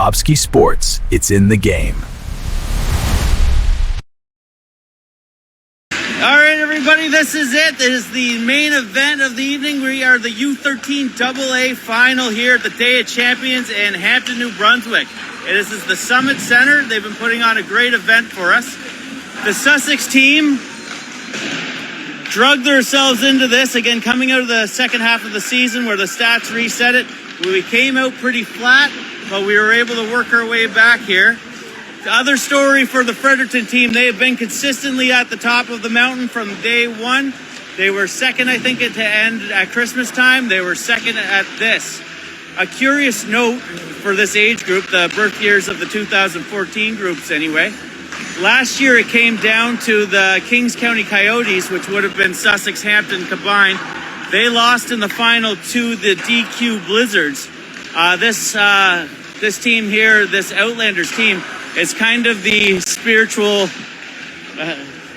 Bobski Sports. It's in the game. All right, everybody, this is it. It is the main event of the evening. We are the U13AA final here at the Day of Champions in Hampton, New Brunswick. This is the Summit Center. They've been putting on a great event for us. The Sussex team drugged themselves into this, again, coming out of the second half of the season where the stats reset it. We came out pretty flat, but we were able to work our way back here. The other story for the Fredericton team, they have been consistently at the top of the mountain from day one. They were second, I think, to end at Christmas time. They were second at this. A curious note for this age group, the birth years of the 2014 groups anyway. Last year it came down to the Kings County Coyotes, which would have been Sussex Hampton combined. They lost in the final to the DQ Blizzards. This team here, this Outlanders team, is kind of the spiritual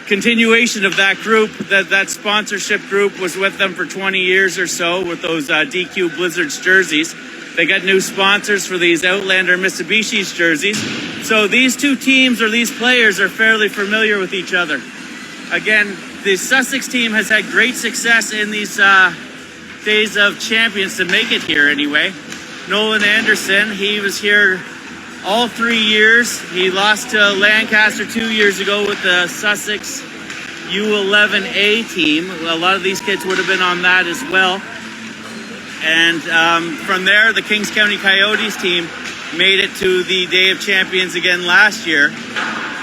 continuation of that group. That sponsorship group was with them for 20 years or so with those DQ Blizzards jerseys. They got new sponsors for these Outlander Mitsubishi's jerseys. So these two teams or these players are fairly familiar with each other. Again, the Sussex team has had great success in these Days of Champions to make it here anyway. Nolan Anderson, he was here all 3 years. He lost to Lancaster 2 years ago with the Sussex U13AA team. A lot of these kids would have been on that as well. And from there, the Kings County Coyotes team made it to the Day of Champions again last year.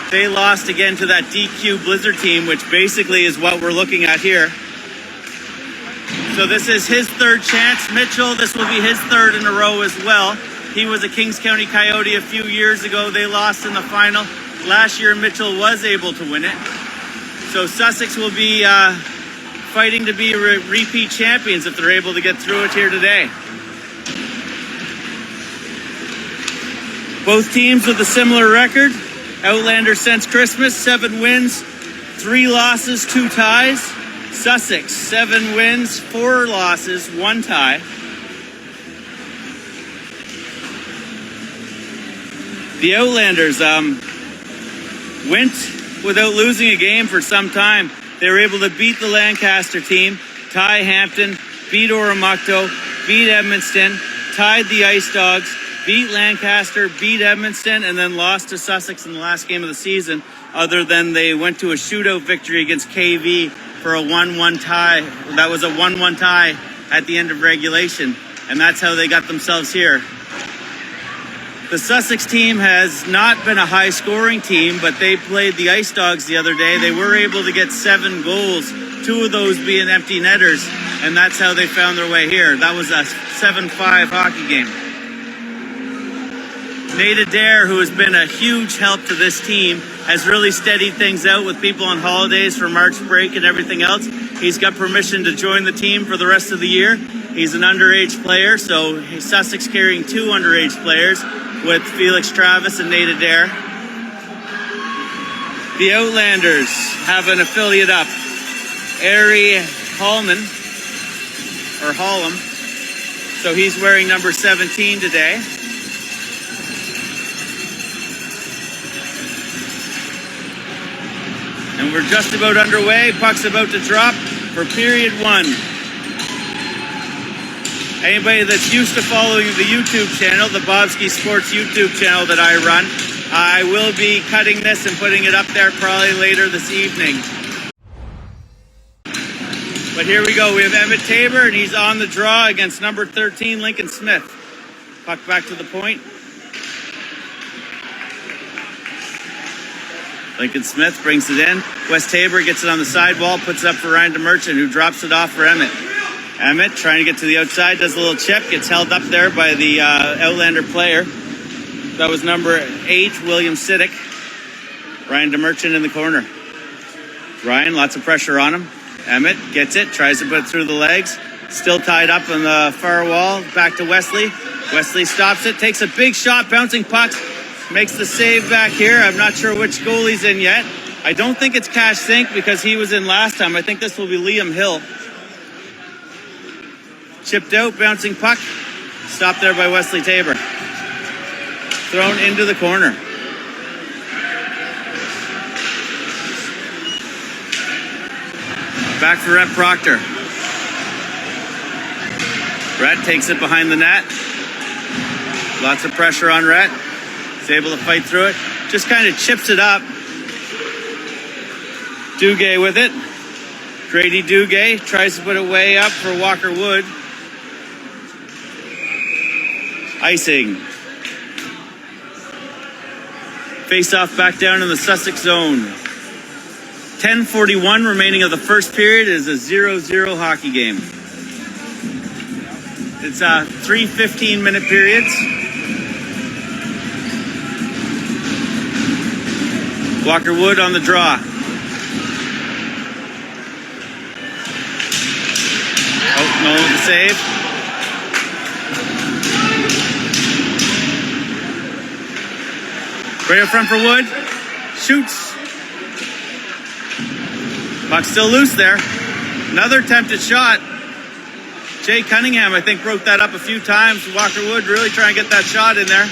They lost again to that DQ Blizzard team, which basically is what we're looking at here. So this is his third chance. Mitchell, this will be his third in a row as well. He was a Kings County Coyote a few years ago. They lost in the final. Last year, Mitchell was able to win it. So Sussex will be fighting to be repeat champions if they're able to get through it here today. Both teams with a similar record. Outlanders since Christmas, 7 wins, 3 losses, 2 ties. Sussex, 7 wins, 4 losses, 1 tie. The Outlanders went without losing a game for some time. They were able to beat the Lancaster team, tie Hampton, beat Oromocto, beat Edmundston, tied the Ice Dogs, beat Lancaster, beat Edmundston, and then lost to Sussex in the last game of the season, other than they went to a shootout victory against KV for a 1-1 tie. That was a 1-1 tie at the end of regulation, and that's how they got themselves here. The Sussex team has not been a high-scoring team, but they played the Ice Dogs the other day. They were able to get 7 goals, 2 of those being empty netters, and that's how they found their way here. That was a 7-5 hockey game. Nate Adair, who has been a huge help to this team, has really steadied things out with people on holidays for March break and everything else. He's got permission to join the team for the rest of the year. He's an underage player, so Sussex carrying 2 underage players with Felix Travis and Nate Adair. The Outlanders have an affiliate up, Ari Hallman, or Hallum. So he's wearing number 17 today. And we're just about underway. Puck's about to drop for period 1. Anybody that's used to following the YouTube channel, the Bobski Sports YouTube channel that I run, I will be cutting this and putting it up there probably later this evening. But here we go. We have Emmett Tabor, and he's on the draw against number 13, Lincoln Smith. Puck back to the point. Lincoln Smith brings it in. West Tabor gets it on the sidewall, puts it up for Ryan DeMerchant, who drops it off for Emmett. Emmett trying to get to the outside, does a little chip, gets held up there by the Outlander player. That was number 8, William Siddick. Ryan DeMerchant in the corner. Ryan, lots of pressure on him. Emmett gets it, tries to put it through the legs. Still tied up on the far wall. Back to Wesley. Wesley stops it, takes a big shot, bouncing pucks. Makes the save back here. I'm not sure which goalie's in yet. I don't think it's Cash Sink because he was in last time. I think this will be Liam Hill. Chipped out, bouncing puck. Stopped there by Wesley Tabor. thrown into the corner. Back for Rhett Proctor. Rhett takes it behind the net. Lots of pressure on Rhett. He's able to fight through it. Just kind of chips it up. Duguay with it. Grady Duguay tries to put it way up for Walker Wood. Icing. Face off back down in the Sussex zone. 10:41 remaining of the first period. It is a 0-0 hockey game. It's 3 15-minute periods. Walker Wood on the draw. Oh, no, the save. Right up front for Wood. Shoots. Puck still loose there. Another attempted shot. Jay Cunningham, I think, broke that up a few times. Walker Wood really trying to get that shot in there.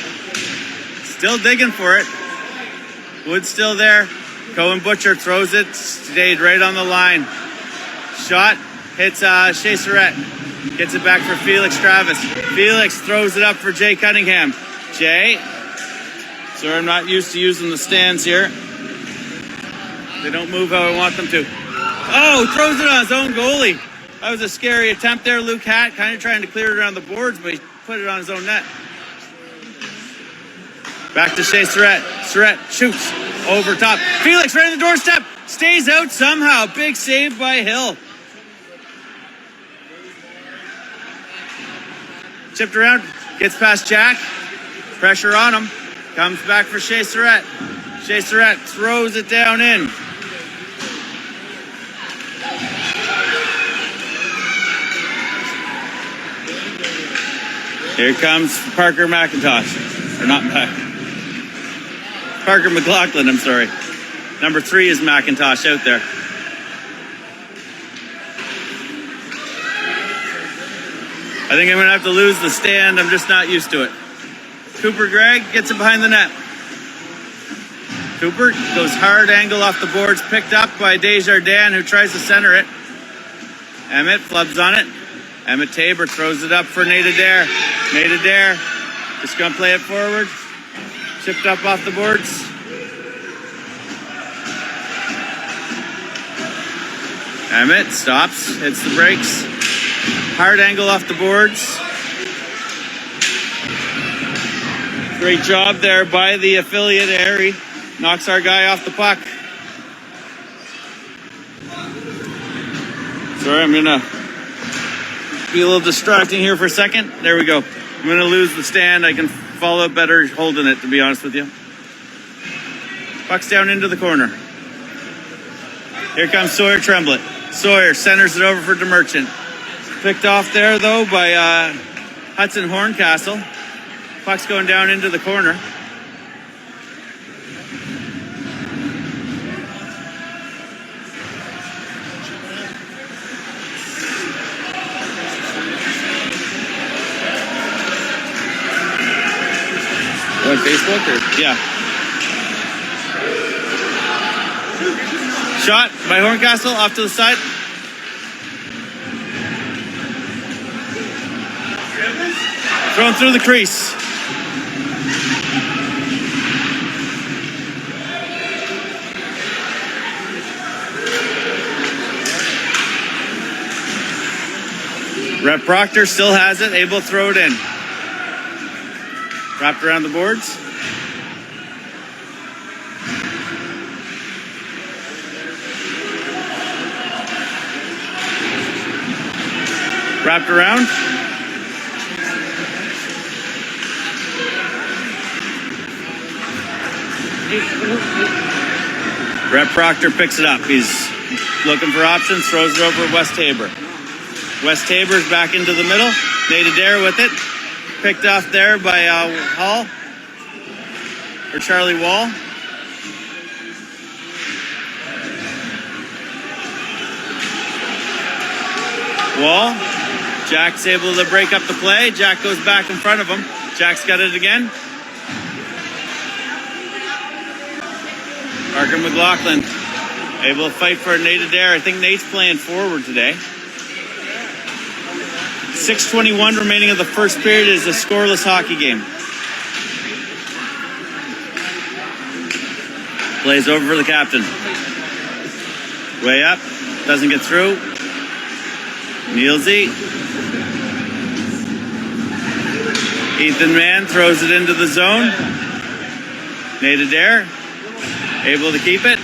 Still digging for it. Wood's still there. Cohen Butcher throws it. Stayed right on the line. Shot. Hits Shea Surratt. Gets it back for Felix Travis. Felix throws it up for Jay Cunningham. Jay. So I'm not used to using the stands here. They don't move how I want them to. Oh, throws it on his own goalie. That was a scary attempt there. Luke Hatt kind of trying to clear it around the boards, but he put it on his own net. Back to Shea Surratt. Surratt shoots over top. Felix right on the doorstep. Stays out somehow. Big save by Hill. Chipped around. Gets past Jack. Pressure on him. Comes back for Shea Surratt. Shea Surratt throws it down in. Here comes Parker McIntosh. Or not Parker McLaughlin, I'm sorry. Number 3 is McIntosh out there. I think I'm going to have to lose the stand. I'm just not used to it. Cooper Gregg gets it behind the net. Cooper goes hard angle off the boards, picked up by Desjardins, who tries to center it. Emmett flubs on it. Emmett Tabor throws it up for Nate Adair. Nate Adair just going to play it forward. Chipped up off the boards. Emmett stops, hits the brakes. Hard angle off the boards. Great job there by the affiliate, Harry. Knocks our guy off the puck. Sorry, I'm going to be a little distracting here for a second. There we go. I'm going to lose the stand. I can follow it better holding it, to be honest with you. Puck's down into the corner. Here comes Sawyer Tremblett. Sawyer centers it over for DeMerchant. Picked off there, though, by Hudson Horncastle. Puck's going down into the corner. On Facebook or? Yeah. Shot by Horncastle off to the side. Thrown through the crease. Rhett Proctor still has it, able to throw it in. Wrapped around the boards. Wrapped around. Rhett Proctor picks it up. He's looking for options, throws it over West Tabor. West Tabor's back into the middle. Nate Adair with it. Picked off there by Hall. Or Charlie Wall. Wall. Jack's able to break up the play. Jack goes back in front of him. Jack's got it again. Parker McLaughlin able to fight for Nate Adair. I think Nate's playing forward today. 6:21 remaining of the first period is a scoreless hockey game. Plays over for the captain. Way up. Doesn't get through. Nielsey. Ethan Mann throws it into the zone. Nate Adair able to keep it.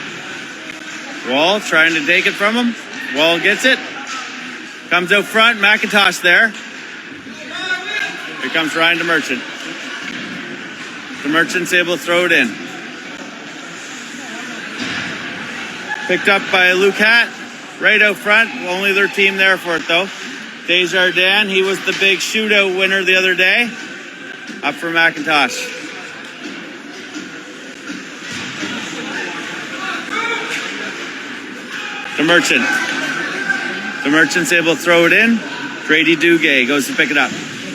Wall trying to take it from him. Wall gets it. Comes out front. McIntosh there. Here comes Ryan DeMerchant. DeMerchant's able to throw it in. Picked up by Luke Hatt. Right out front. Only their team there for it though. Desjardins, he was the big shootout winner the other day. Up for McIntosh. DeMerchant's able to throw it in. Grady Duguay goes to pick it up.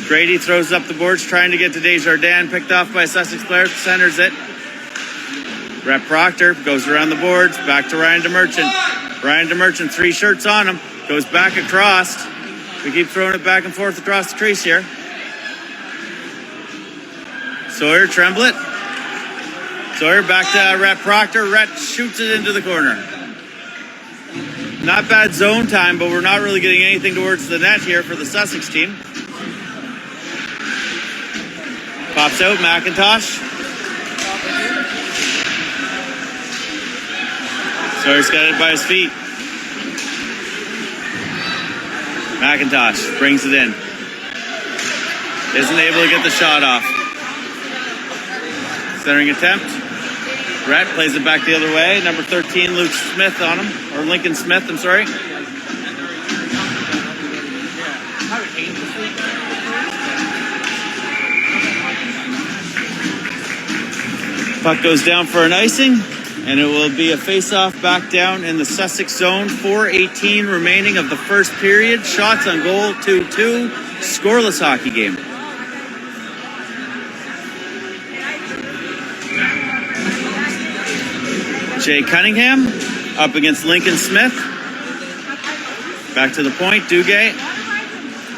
Grady throws up the boards, trying to get to Desjardins. Picked off by a Sussex player. Centers it. Rhett Proctor goes around the boards. Back to Ryan DeMerchant. Ryan DeMerchant, 3 shirts on him. Goes back across. We keep throwing it back and forth across the crease here. Sawyer Tremblett. Sawyer back to Rhett Proctor. Rhett shoots it into the corner. Not bad zone time, but we're not really getting anything towards the net here for the Sussex team. Pops out, McIntosh. Sawyer's got it by his feet. McIntosh brings it in. Isn't able to get the shot off. Centering attempt. Rhett plays it back the other way. Number 13, Luke Smith on him. Or Lincoln Smith, I'm sorry. Puck goes down for an icing, and it will be a face-off back down in the Sussex zone. 4:18 remaining of the first period. Shots on goal, 2-2. Scoreless hockey game. Jay Cunningham up against Lincoln Smith. Back to the point, Duguay.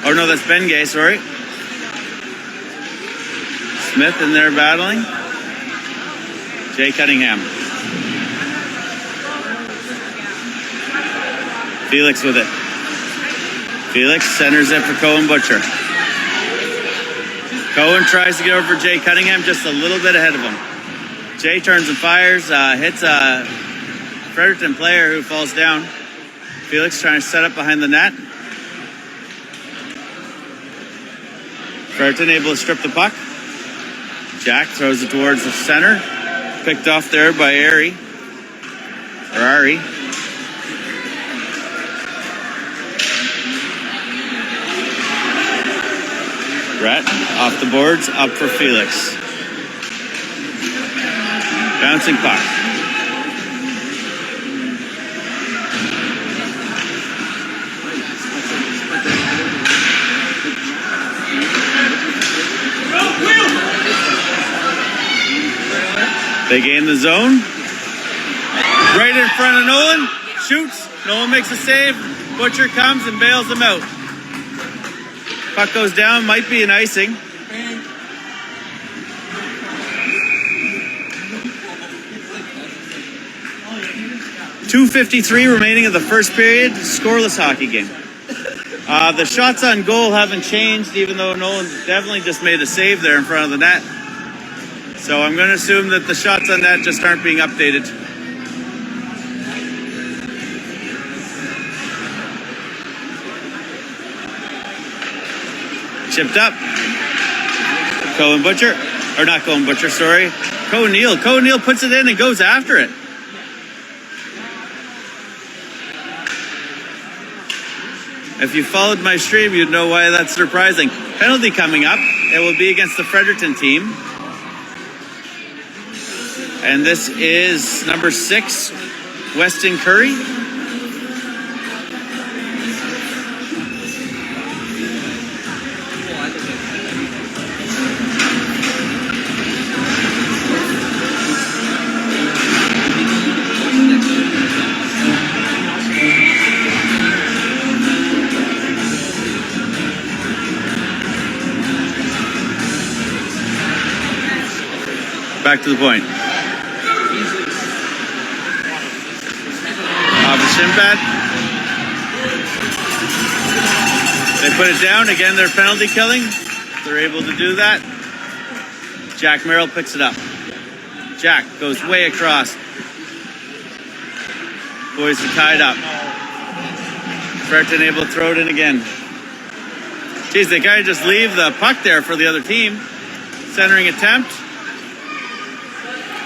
Oh no, that's Ben Gay, sorry. Smith in there battling. Jay Cunningham. Felix with it. Felix centers it for Cohen Butcher. Cohen tries to get over Jay Cunningham, just a little bit ahead of him. Jay turns and fires, hits a Fredericton player who falls down. Felix trying to set up behind the net. Fredericton able to strip the puck. Jack throws it towards the center. Picked off there by Ari. Brett off the boards, up for Felix. Bouncing puck. They gain the zone. Right in front of Nolan. Shoots. Nolan makes a save. Butcher comes and bails him out. Puck goes down. Might be an icing. .253 remaining of the first period. Scoreless hockey game. The shots on goal haven't changed, even though Nolan definitely just made a save there in front of the net. So I'm going to assume that the shots on net just aren't being updated. Chipped up. Cohen Butcher. Or not Cohen Butcher, sorry. Cohen Neal. Cohen Neal puts it in and goes after it. If you followed my stream, you'd know why that's surprising. Penalty coming up. It will be against the Fredericton team. And this is number 6, Weston Curry. Back to the point. Off the shin pad. They put it down. Again, they're penalty killing. They're able to do that. Jack Merrill picks it up. Jack goes way across. Boys are tied up. Fredericton able to throw it in again. Geez, they kind of just leave the puck there for the other team. Centering attempt.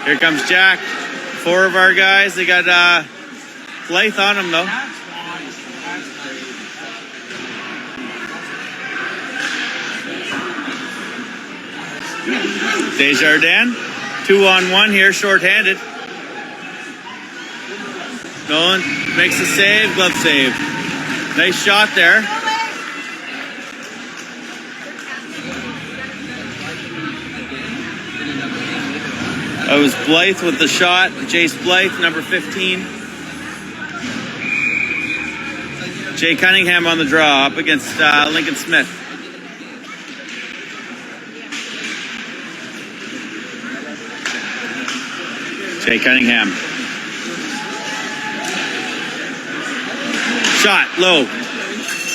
Here comes Jack. 4 of our guys. They got Blythe on them though. Desjardins. 2-on-1 here, shorthanded. Nolan makes a save, glove save. Nice shot there. That was Blythe with the shot. Jace Blythe, number 15. Jay Cunningham on the draw up against Lincoln Smith. Jay Cunningham. Shot low.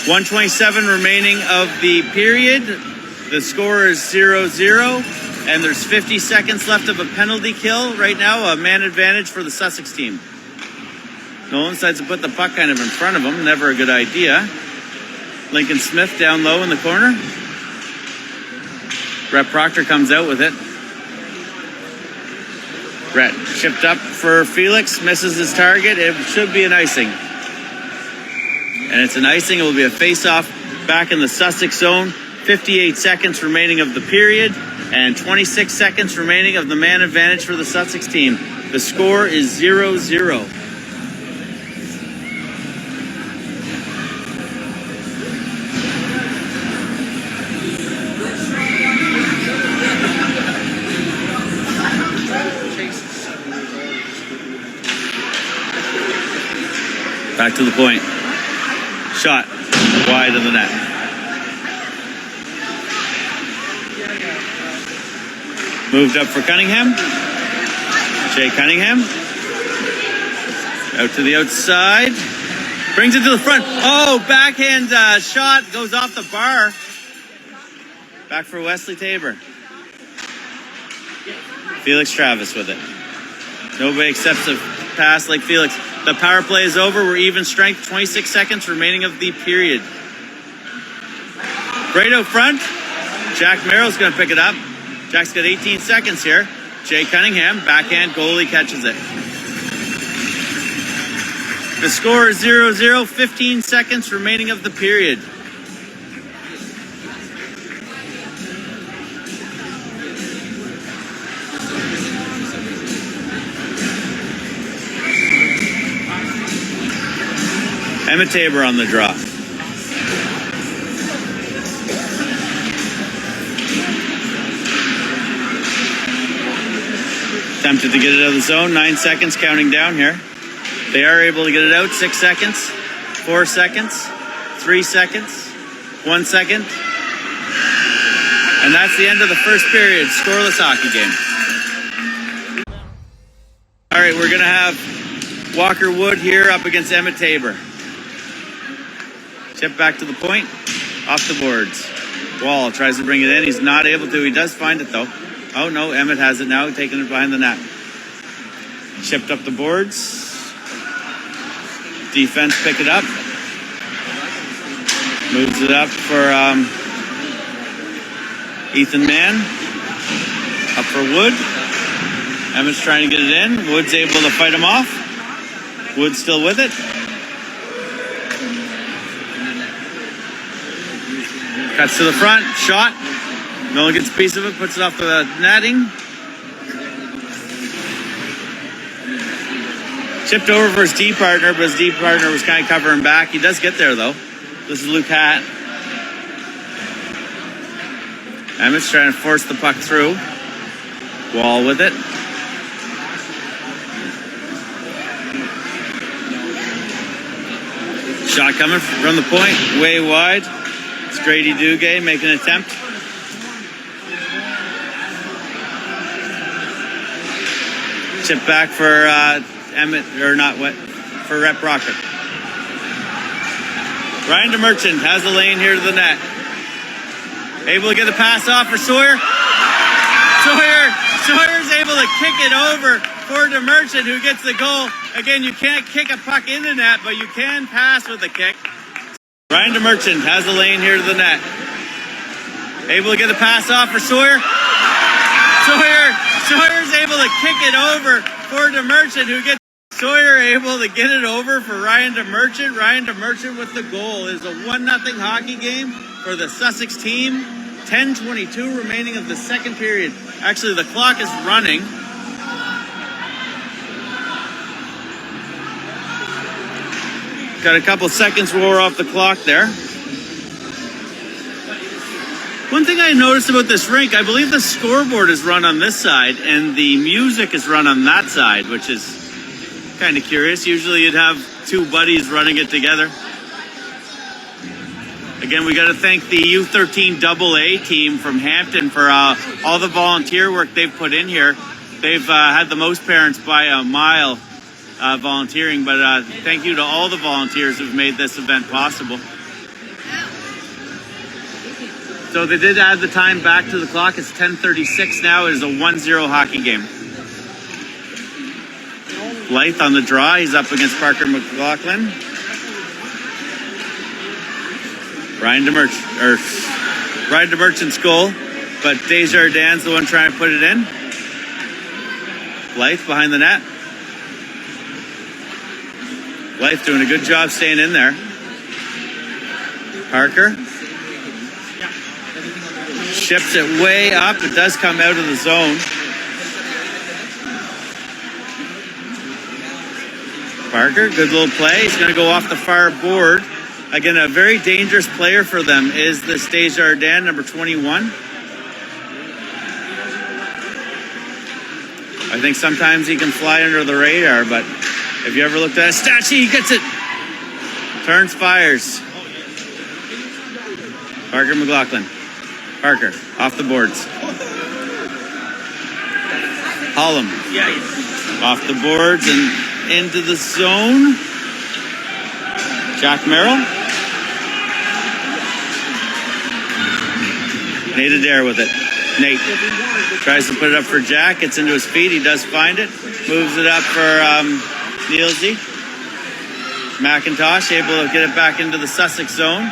1:27 remaining of the period. The score is 0-0. And there's 50 seconds left of a penalty kill. Right now, a man advantage for the Sussex team. Nolan decides to put the puck kind of in front of him. Never a good idea. Lincoln Smith down low in the corner. Brett Proctor comes out with it. Brett chipped up for Felix. Misses his target. It should be an icing. And it's an icing. It will be a face-off back in the Sussex zone. 58 seconds remaining of the period. And 26 seconds remaining of the man advantage for the Sussex team. The score is 0-0. Back to the point. Shot wide of the net. Moved up for Cunningham. Jay Cunningham. Out to the outside. Brings it to the front. Oh, backhand shot. Goes off the bar. Back for Wesley Tabor. Felix Travis with it. Nobody accepts a pass like Felix. The power play is over. We're even strength. 26 seconds remaining of the period. Right out front. Jack Merrill's going to pick it up. Jack's got 18 seconds here. Jay Cunningham, backhand, goalie catches it. The score is 0-0, 15 seconds remaining of the period. Emmett Tabor on the draw. Attempted to get it out of the zone. 9 seconds counting down here. They are able to get it out. 6 seconds. 4 seconds. 3 seconds. 1 second. And that's the end of the first period. Scoreless hockey game. All right, we're going to have Walker Wood here up against Emmett Tabor. Chip back to the point. Off the boards. Wall tries to bring it in. He's not able to. He does find it, though. Oh, no, Emmett has it now, taking it behind the net. Chipped up the boards. Defense pick it up. Moves it up for Ethan Mann. Up for Wood. Emmett's trying to get it in. Wood's able to fight him off. Wood's still with it. Cuts to the front. Shot. Nolan gets a piece of it, puts it off the netting. Chipped over for his D partner, but his D partner was kind of covering back. He does get there, though. This is Luke Hatt. Emmett's trying to force the puck through. Wall with it. Shot coming from the point, way wide. It's Grady Duguay making an attempt. Chip back for Emmett, or not what, for Rhett Proctor. Ryan DeMerchant has the lane here to the net. Able to get the pass off for Sawyer. Sawyer's able to kick it over for DeMerchant, who gets the goal. Again, you can't kick a puck in the net, but you can pass with a kick. Ryan DeMerchant has the lane here to the net. Able to get the pass off for Sawyer. Sawyer's able to kick it over for DeMerchant, who gets Sawyer able to get it over for Ryan DeMerchant. Ryan DeMerchant with the goal. It is a 1-0 hockey game for the Sussex team. 10:22 remaining of the second period. Actually, the clock is running. Got a couple seconds wore off the clock there. One thing I noticed about this rink, I believe the scoreboard is run on this side and the music is run on that side, which is kind of curious. Usually you'd have two buddies running it together. Again, we got to thank the U13AA team from Hampton for all the volunteer work they've put in here. They've had the most parents by a mile volunteering, but thank you to all the volunteers who've made this event possible. So they did add the time back to the clock. It's 10:36 now. It is a 1-0 hockey game. Blythe on the draw. He's up against Parker McLaughlin. Ryan DeMerchant's goal, but Desjardins the one trying to put it in. Blythe behind the net. Blythe doing a good job staying in there. Parker ships it way up. It does come out of the zone. Parker, good little play. He's going to go off the far board. Again, a very dangerous player for them is this Desjardins, number 21. I think sometimes he can fly under the radar, but if you ever looked at his stat sheet, he gets it. Turns, fires. Parker McLaughlin. Parker, off the boards. Hollum. Off the boards and into the zone. Jack Merrill. Nate Adair with it. Nate tries to put it up for Jack. Gets into his feet. He does find it. Moves it up for Nielsen. McIntosh able to get it back into the Sussex zone.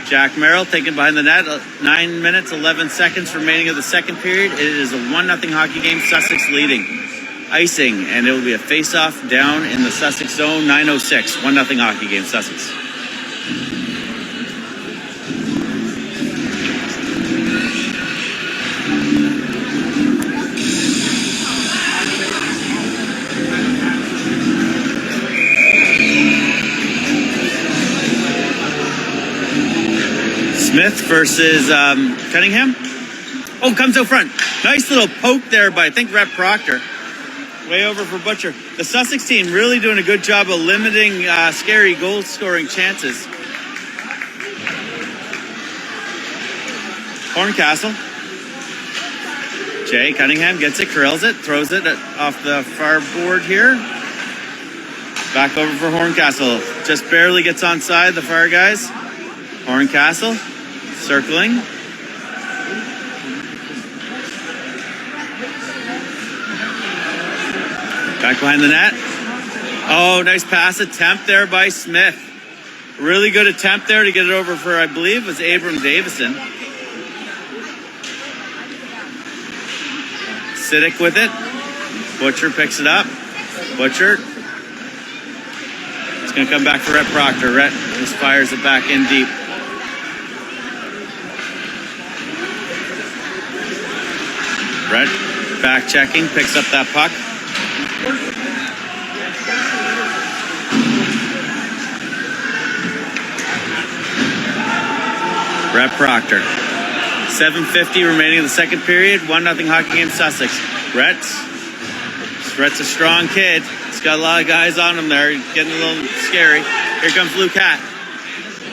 Jack Merrill taken behind the net. 9 minutes, 11 seconds remaining of the second period. It is a 1-0 hockey game. Sussex leading. Icing, and it will be a face-off down in the Sussex zone. 9:06. 1-0 hockey game, Sussex. Smith versus Cunningham. Oh, comes out front. Nice little poke there by, I think, Rhett Proctor. Way over for Butcher. The Sussex team really doing a good job of limiting scary goal-scoring chances. Horncastle. Jay Cunningham gets it, curls it, throws it off the far board here. Back over for Horncastle. Just barely gets onside the far guys. Horncastle circling. Back behind the net. Oh, nice pass attempt there by Smith. Really good attempt there to get it over for, I believe, was Abram Davison. Siddick with it. Butcher picks it up. Butcher. It's going to come back for Rhett Proctor. Rhett just fires it back in deep. Rhett back checking, picks up that puck. Rhett Proctor. 7:50 remaining in the second period. 1-0 hockey game, Sussex. Rhett's a strong kid. He's got a lot of guys on him there. He's getting a little scary. Here comes Luke Hatt.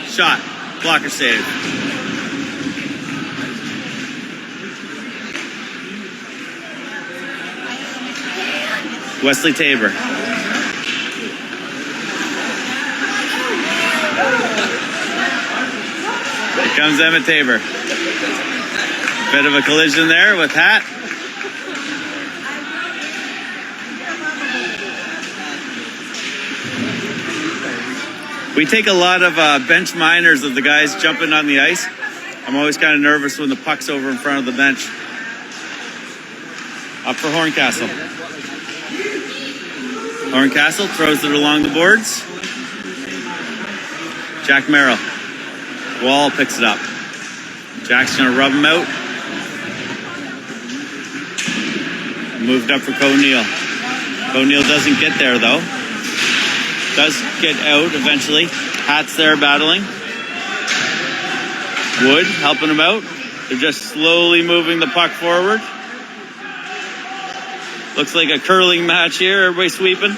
Shot. Blocker save. Wesley Tabor. Here comes Emmett Tabor. Bit of a collision there with Hat. We take a lot of bench minors of the guys jumping on the ice. I'm always kind of nervous when the puck's over in front of the bench. Up for Horncastle. Horncastle throws it along the boards. Jack Merrill. Wall picks it up. Jack's going to rub him out. Moved up for O'Neill. O'Neill doesn't get there, though. Does get out eventually. Hat's there battling. Wood helping him out. They're just slowly moving the puck forward. Looks like a curling match here. Everybody sweeping.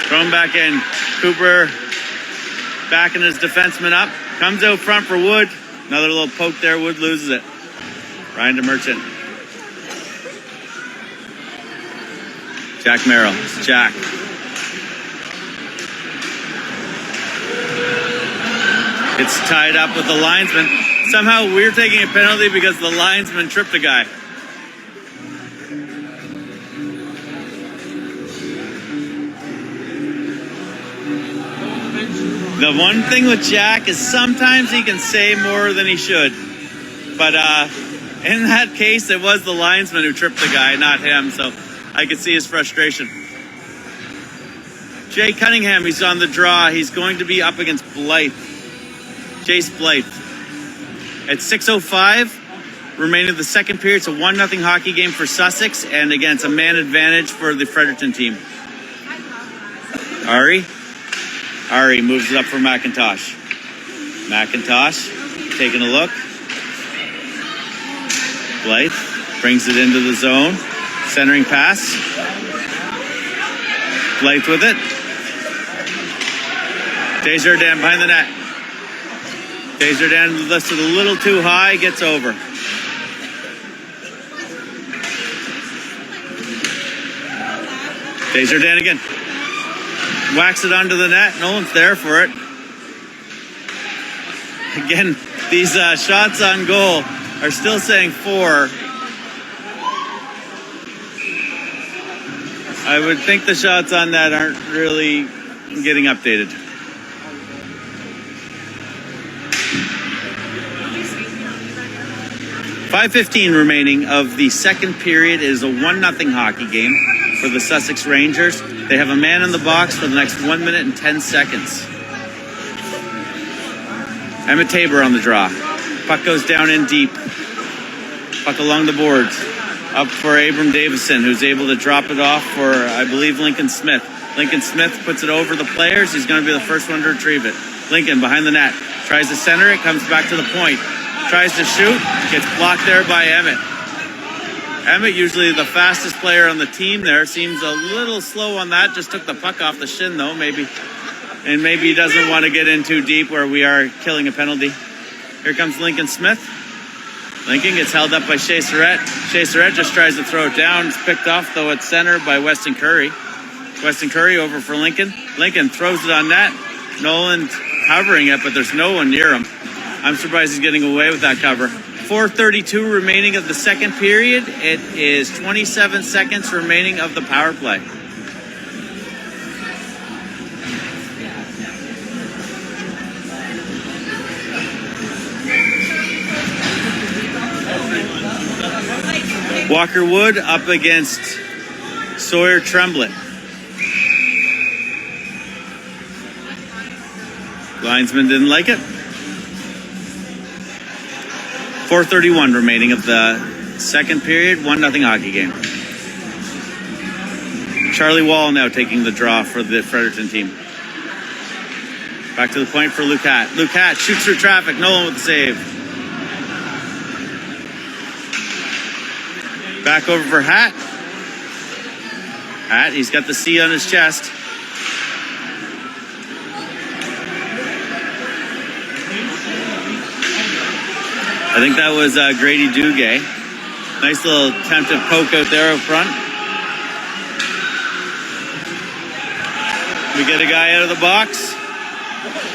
Thrown back in. Cooper backing his defenseman up. Comes out front for Wood. Another little poke there. Wood loses it. Ryan DeMerchant. Jack Merrill. Jack. It's tied up with the linesman. Somehow we're taking a penalty because the linesman tripped a guy. The one thing with Jack is sometimes he can say more than he should. But in that case, it was the linesman who tripped the guy, not him. So I could see his frustration. Jay Cunningham, he's on the draw. He's going to be up against Blythe. Jace Blythe. At 6:05, remaining of the second period, it's a 1-0 hockey game for Sussex, and again, it's a man advantage for the Fredericton team. Ari moves it up for McIntosh. McIntosh taking a look. Blythe brings it into the zone. Centering pass. Blythe with it. Desjardins behind the net. Desjardins lifts it a little too high, gets over. Desjardins again. Whacks it onto the net. No one's there for it. Again, these shots on goal are still saying 4. I would think the shots on that aren't really getting updated. .5:15 remaining of the second period. It is a 1-0 hockey game for the Sussex Rangers. They have a man in the box for the next 1 minute and 10 seconds. Emmett Tabor on the draw. Puck goes down in deep. Puck along the boards. Up for Abram Davison, who's able to drop it off for, I believe, Lincoln Smith. Lincoln Smith puts it over the players. He's going to be the first one to retrieve it. Lincoln behind the net. Tries to center it. Comes back to the point. Tries to shoot. Gets blocked there by Emmett. Emmett, usually the fastest player on the team there, seems a little slow on that. Just took the puck off the shin, though, maybe. And maybe he doesn't want to get in too deep where we are killing a penalty. Here comes Lincoln Smith. Lincoln gets held up by Shea Surratt. Shea Surratt just tries to throw it down. It's picked off, though, at center by Weston Curry. Weston Curry over for Lincoln. Lincoln throws it on net. Nolan covering it, but there's no one near him. I'm surprised he's getting away with that cover. 4:32 remaining of the second period. It is 27 seconds remaining of the power play. Walker Wood up against Sawyer Tremblett. Linesman didn't like it. 4:31 remaining of the second period. 1-0 hockey game. Charlie Wall now taking the draw for the Fredericton team. Back to the point for Luke Hatt. Luke Hatt shoots through traffic. Nolan with the save. Back over for Hatt. Hatt, he's got the C on his chest. I think that was Grady Dugay. Nice little attempted poke out there up front. We get a guy out of the box.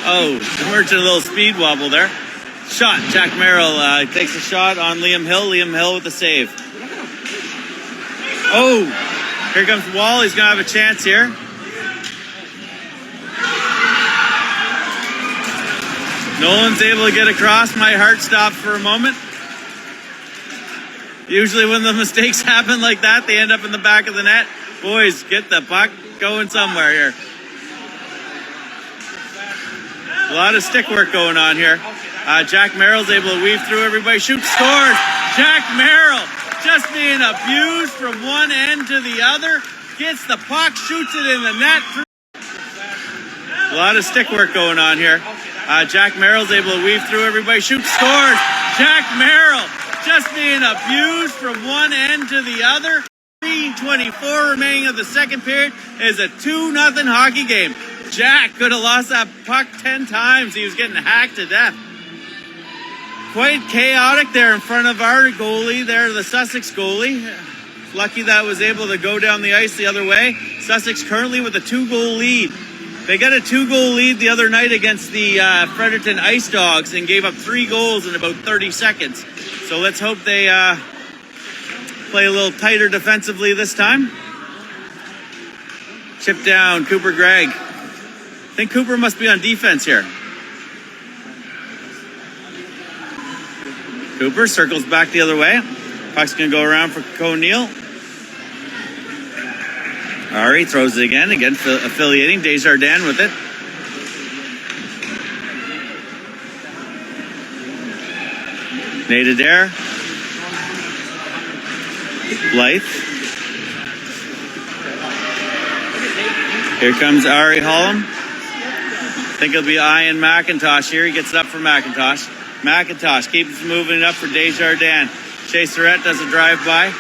Oh, emerging a little speed wobble there. Shot. Jack Merrill takes a shot on Liam Hill. Liam Hill with the save. Oh, here comes Wall. He's going to have a chance here. Nolan's able to get across. My heart stopped for a moment. Usually when the mistakes happen like that, they end up in the back of the net. Boys, get the puck going somewhere here. A lot of stick work going on here. Jack Merrill's able to weave through everybody. Shoots, scores. Jack Merrill just being abused from one end to the other. Gets the puck, shoots it in the net. A lot of stick work going on here. Jack Merrill's able to weave through everybody. Shoots, scores. Jack Merrill just being abused from one end to the other. 3:24 remaining of the second period is a 2-0 hockey game. Jack could have lost that puck 10 times. He was getting hacked to death. Quite chaotic there in front of our goalie there, the Sussex goalie. Lucky that was able to go down the ice the other way. Sussex currently with a 2-goal lead. They got a 2-goal lead the other night against the Fredericton Ice Dogs and gave up 3 goals in about 30 seconds. So let's hope they play a little tighter defensively this time. Chip down, Cooper Gregg. I think Cooper must be on defense here. Cooper circles back the other way. Puck's going to go around for O'Neill. Ari throws it again affiliating. Desjardins with it. Nate Adair. Blythe. Here comes Ari Hollum. I think it'll be Ian McIntosh here. He gets it up for McIntosh. McIntosh keeps moving it up for Desjardins. Chase Surratt does a drive-by.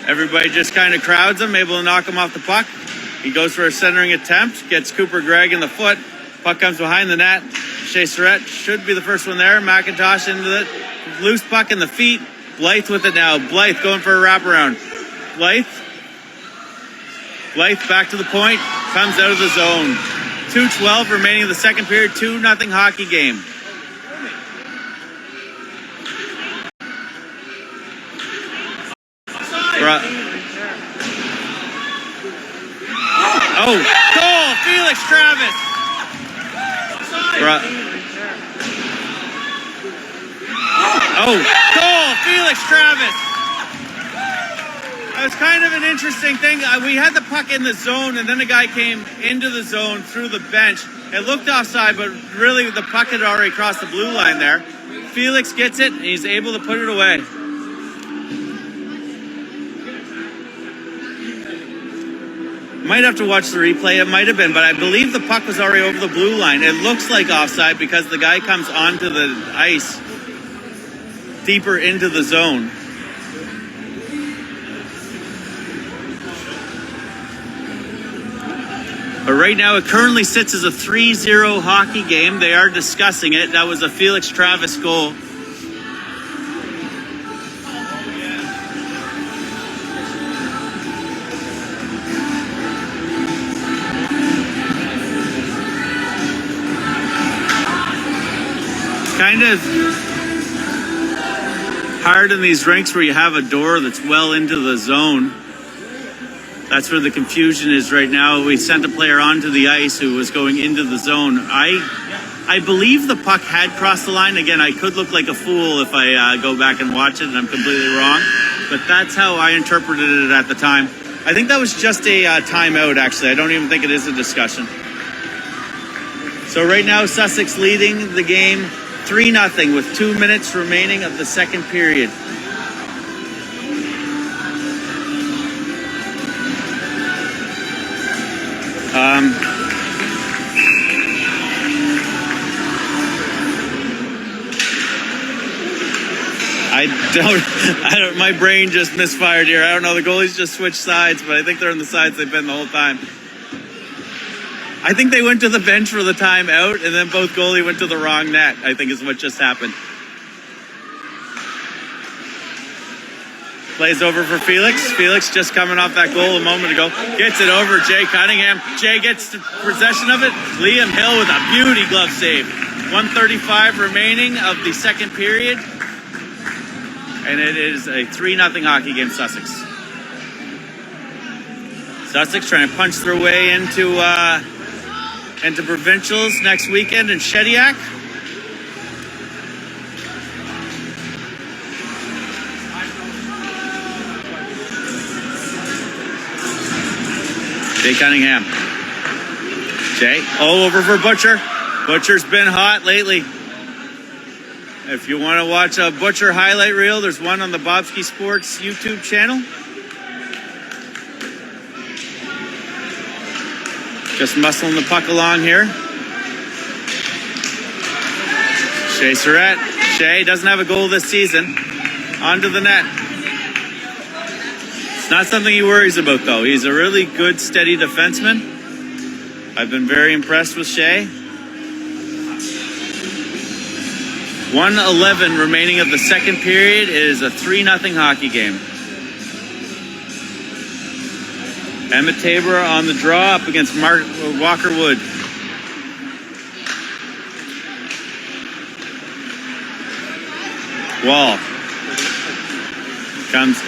Everybody just kind of crowds him, able to knock him off the puck. He goes for a centering attempt, gets Cooper Gregg in the foot. Puck comes behind the net. Chase Surratt should be the first one there. McIntosh into it. Loose puck in the feet. Blythe with it now. Blythe going for a wraparound. Blythe back to the point. Comes out of the zone. 2:12 remaining in the second period. 2-0 hockey game. Oh, goal! Felix Travis! Oh, goal! Felix Travis! That was kind of an interesting thing. We had the puck in the zone, and then a guy came into the zone through the bench. It looked offside, but really the puck had already crossed the blue line there. Felix gets it, and he's able to put it away. Might have to watch the replay. It might have been, but I believe the puck was already over the blue line. It looks like offside because the guy comes onto the ice deeper into the zone. But right now it currently sits as a 3-0 hockey game. They are discussing it. That was a Felix Travis goal. Kind of hard in these rinks where you have a door that's well into the zone. That's where the confusion is right now. We sent a player onto the ice who was going into the zone. I believe the puck had crossed the line. Again, I could look like a fool if I go back and watch it and I'm completely wrong. But that's how I interpreted it at the time. I think that was just a timeout, actually. I don't even think it is a discussion. So right now, Sussex leading the game 3-0 with 2 minutes remaining of the second period. I don't, my brain just misfired here. I don't know, the goalies just switched sides, but I think they're on the sides they've been the whole time. I think they went to the bench for the timeout, and then both goalie went to the wrong net, I think is what just happened. Plays over for Felix. Felix just coming off that goal a moment ago. Gets it over Jay Cunningham. Jay gets possession of it. Liam Hill with a beauty glove save. 1:35 remaining of the second period. And it is a 3-0 hockey game, Sussex. Sussex trying to punch their way into provincials next weekend in Shediac. Jay Cunningham. Jay. Oh, over for Butcher. Butcher's been hot lately. If you want to watch a Butcher highlight reel, there's one on the Bobski Sports YouTube channel. Just muscling the puck along here. Shea Surratt. Shea doesn't have a goal this season. Onto the net. It's not something he worries about, though. He's a really good, steady defenseman. I've been very impressed with Shea. 1:11 remaining of the second period. It is a 3-0 hockey game. Emmett Tabor on the draw up against Walker Wood. Wall comes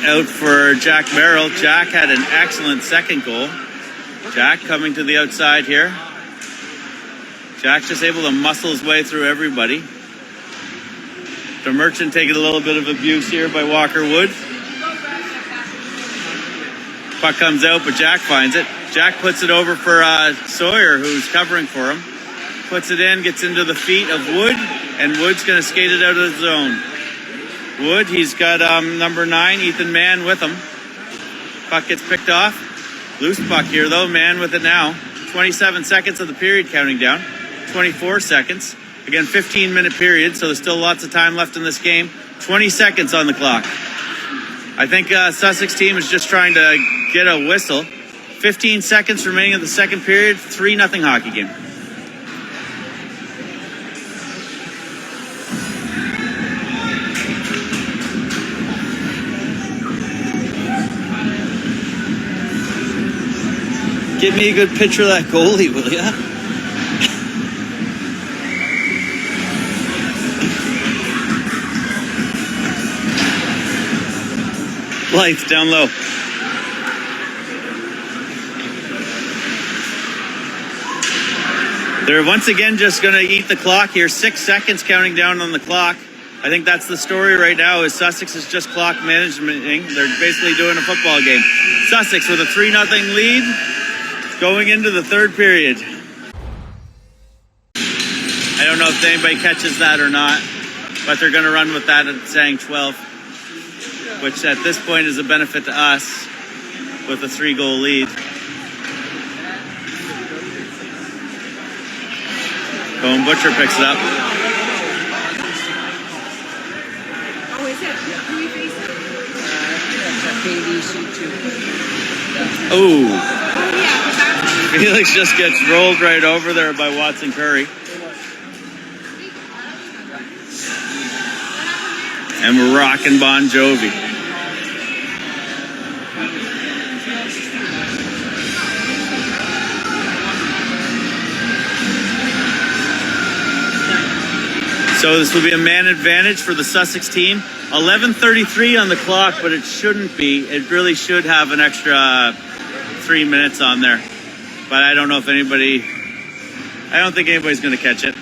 out for Jack Merrill. Jack had an excellent second goal. Jack coming to the outside here. Jack just able to muscle his way through everybody. The Merchant taking a little bit of abuse here by Walker Wood. Puck comes out, but Jack finds it. Jack puts it over for Sawyer, who's covering for him. Puts it in, gets into the feet of Wood, and Wood's going to skate it out of the zone. Wood, he's got number 9, Ethan Mann, with him. Puck gets picked off. Loose puck here, though. Mann with it now. 27 seconds of the period counting down. 24 seconds. Again, 15-minute period, so there's still lots of time left in this game. 20 seconds on the clock. I think Sussex team is just trying to get a whistle. 15 seconds remaining of the second period. 3-0 hockey game. Give me a good picture of that goalie, will ya? Lights down low. They're once again just going to eat the clock here. 6 seconds counting down on the clock. I think that's the story right now is Sussex is just clock managementing. They're basically doing a football game. Sussex with a 3-0 lead going into the third period. I don't know if anybody catches that or not, but they're going to run with that at saying 12. Which at this point is a benefit to us with a 3-goal lead. Bowen Butcher picks it up. Oh, is it? Who we facing? Oh. Oh, yeah. Felix just gets rolled right over there by Watson Curry. And we're rocking Bon Jovi. So this will be a man advantage for the Sussex team. 11:33 on the clock, but it shouldn't be. It really should have an extra 3 minutes on there. But I don't know if anybody... I don't think anybody's going to catch it.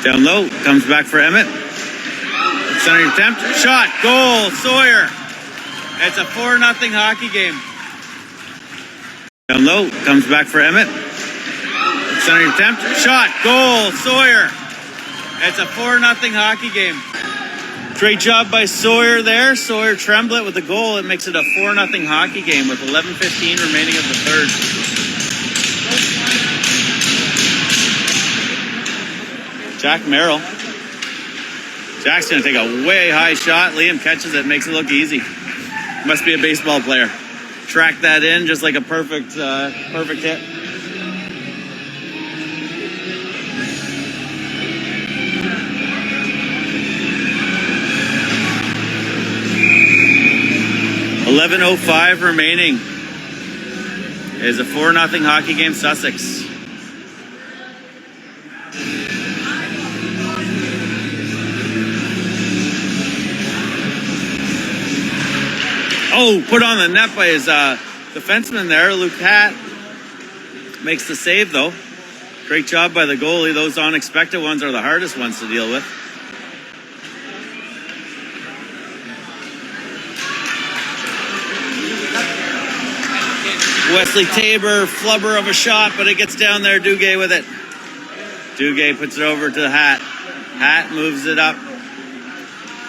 Down low, comes back for Emmett. Center attempt, shot, goal, Sawyer. It's a 4-0 hockey game. Down low, comes back for Emmett. Center attempt, shot, goal, Sawyer. It's a 4-0 hockey game. Great job by Sawyer there. Sawyer Tremblett with the goal. It makes it a 4-0 hockey game with 11:15 remaining of the third. Jack Merrill Jack's going to take a way high shot. Liam catches it, makes it look easy. Must be a baseball player. Track that in just like a perfect hit. .11:05 remaining. Is a 4-0 hockey game, Sussex. Oh, put on the net by his defenseman there. Luke Hatt makes the save, though. Great job by the goalie. Those unexpected ones are the hardest ones to deal with. Wesley Tabor, flubber of a shot, but it gets down there. Duguay with it. Duguay puts it over to Hatt. Hatt moves it up.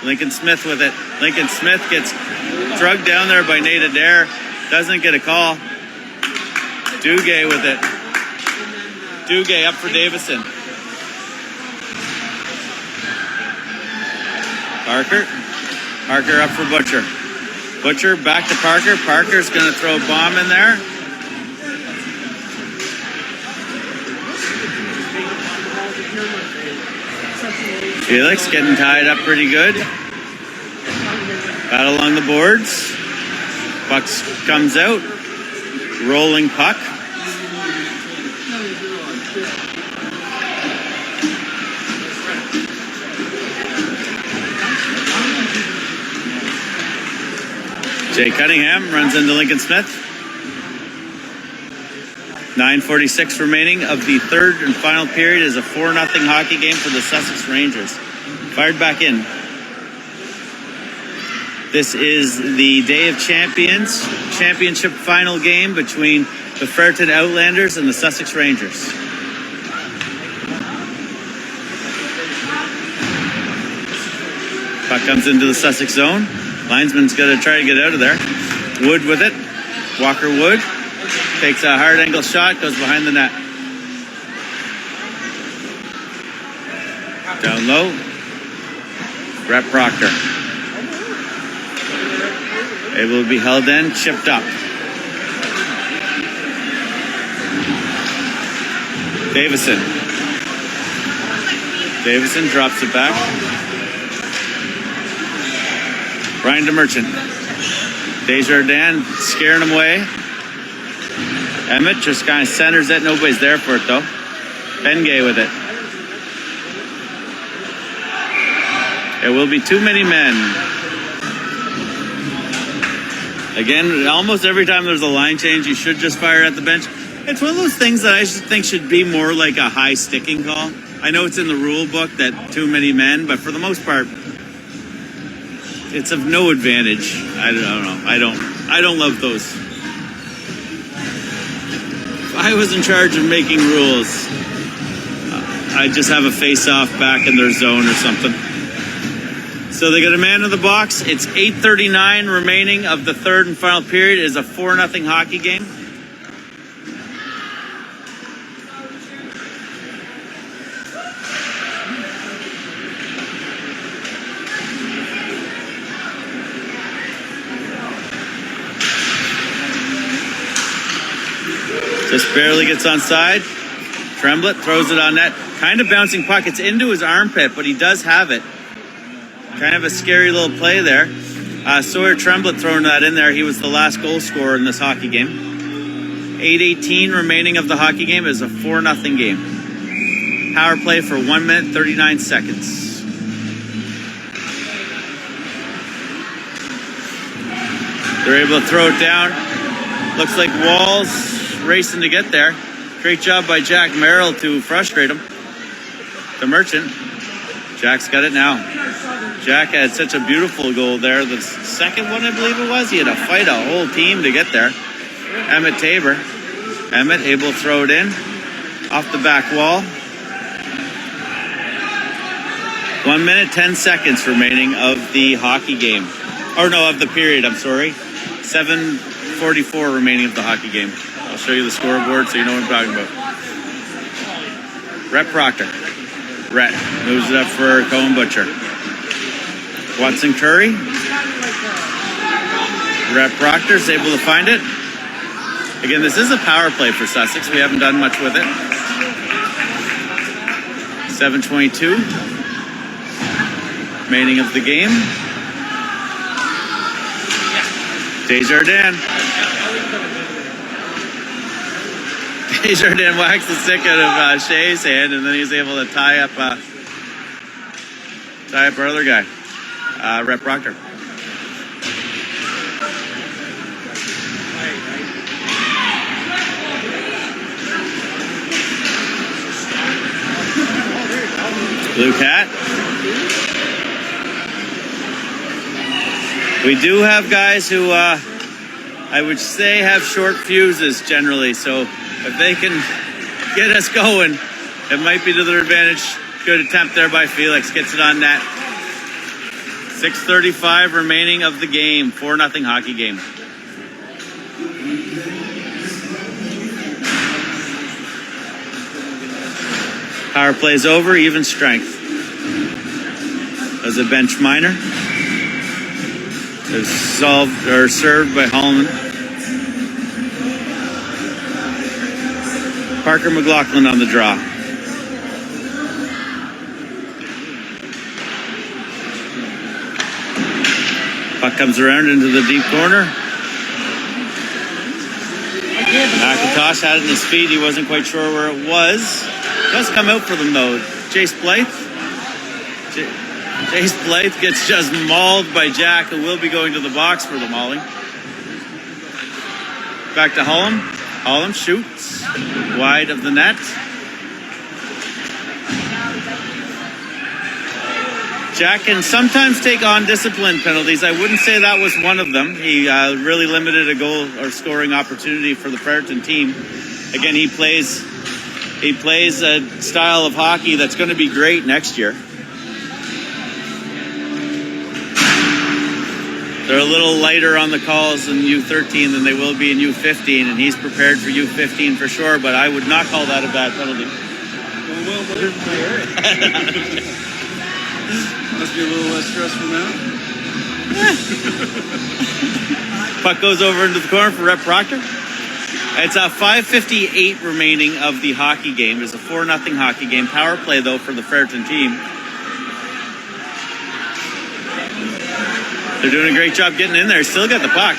Lincoln Smith with it. Lincoln Smith gets drugged down there by Nate Adair. Doesn't get a call. Duguay with it. Duguay up for Davison. Parker up for Butcher. Butcher back to Parker. Parker's going to throw a bomb in there. Felix getting tied up pretty good. Bat along the boards. Puck comes out. Rolling puck. Jay Cunningham runs into Lincoln Smith. 9:46 remaining of the third and final period is a 4-0 hockey game for the Sussex Rangers. Fired back in. This is the Day of Champions championship final game between the Fredericton Outlanders and the Sussex Rangers. Puck comes into the Sussex zone. Linesman's going to try to get out of there. Wood with it. Walker Wood takes a hard angle shot, goes behind the net. Down low. Brett Proctor. Able to be held in, chipped up. Davison. Davison drops it back. Brian DeMerchant. Desjardins scaring him away. Emmett just kind of centers it. Nobody's there for it, though. Bengay with it. It will be too many men. Again, almost every time there's a line change, you should just fire at the bench. It's one of those things that I think should be more like a high sticking call. I know it's in the rule book that too many men, but for the most part, it's of no advantage. I don't know. I don't love those. If I was in charge of making rules, I'd just have a face-off back in their zone or something. So they got a man in the box. It's 8:39 remaining of the third and final period. It is a 4-0 hockey game. Just barely gets onside. Tremblett throws it on net. Kind of bouncing puck. It's into his armpit, but he does have it. Kind of a scary little play there. Sawyer Tremblett throwing that in there. He was the last goal scorer in this hockey game. 8:18 remaining of the hockey game. Is a 4-0 game. Power play for 1 minute, 39 seconds. They're able to throw it down. Looks like Walls racing to get there. Great job by Jack Merrill to frustrate him. The Merchant. Jack's got it now. Jack had such a beautiful goal there. The second one, I believe it was. He had to fight a whole team to get there. Emmett Tabor. Emmett able to throw it in. Off the back wall. 1 minute, 10 seconds remaining of the hockey game. Or no, of the period, I'm sorry. 7:44 remaining of the hockey game. I'll show you the scoreboard so you know what I'm talking about. Rhett Proctor. Rhett moves it up for Cohen Butcher. Watson Curry. Rep Proctor's able to find it. Again, this is a power play for Sussex. We haven't done much with it. 7:22. Remaining of the game. Desjardins. Desjardins whacks the stick out of Shea's hand, and then he's able to tie up our other guy, Rep Proctor. Blue Cat. We do have guys who I would say have short fuses generally, so if they can get us going, it might be to their advantage. Good attempt there by Felix, gets it on net. 6:35 remaining of the game, 4-0 hockey game. Power play's over, even strength. As a bench minor. Is solved or served by Holman. Parker McLaughlin on the draw. Puck comes around into the deep corner. McIntosh had it in his feet. He wasn't quite sure where it was. Does come out for them though. Jace Blythe. Jace Blythe gets just mauled by Jack, who will be going to the box for the mauling. Back to Holm. Holm shoots wide of the net. Jack can sometimes take on discipline penalties. I wouldn't say that was one of them. He really limited a goal or scoring opportunity for the Fredericton team. Again, he plays a style of hockey that's going to be great next year. They're a little lighter on the calls in U13 than they will be in U15, and he's prepared for U15 for sure, but I would not call that a bad penalty. Well, must be a little less stressful now. Puck goes over into the corner for Rep Proctor. It's a 5:58 remaining of the hockey game. It's a 4-0 hockey game. Power play, though, for the Fredericton team. They're doing a great job getting in there. Still got the puck.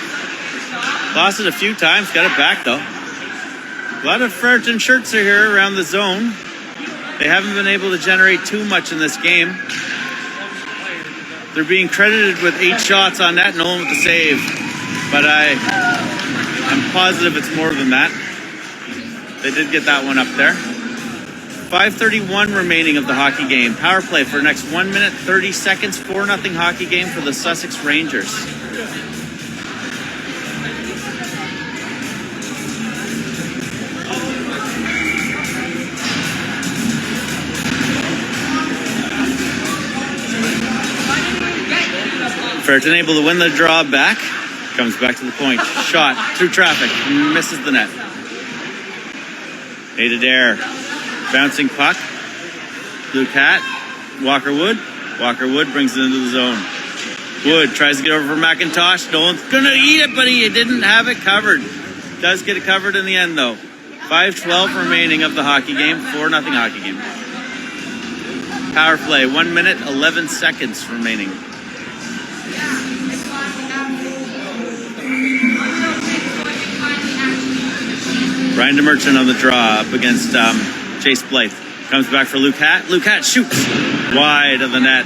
Lost it a few times. Got it back, though. A lot of Fredericton shirts are here around the zone. They haven't been able to generate too much in this game. They're being credited with 8 shots on net, no one with the save. But I'm positive it's more than that. They did get that one up there. 5:31 remaining of the hockey game. Power play for the next 1 minute, 30 seconds. 4-0 hockey game for the Sussex Rangers. Fredericton able to win the draw back. Comes back to the point. Shot through traffic. Misses the net. Adair. Bouncing puck. Blue Cat. Walker Wood. Walker Wood brings it into the zone. Wood tries to get over for McIntosh. Nolan's going to eat it, but he didn't have it covered. Does get it covered in the end, though. 5:12 remaining of the hockey game. 4-0 hockey game. Power play. 1 minute, 11 seconds remaining. Brian DeMerchant on the draw up against Chase Blythe. Comes back for Luke Hatt. Luke Hatt shoots wide of the net.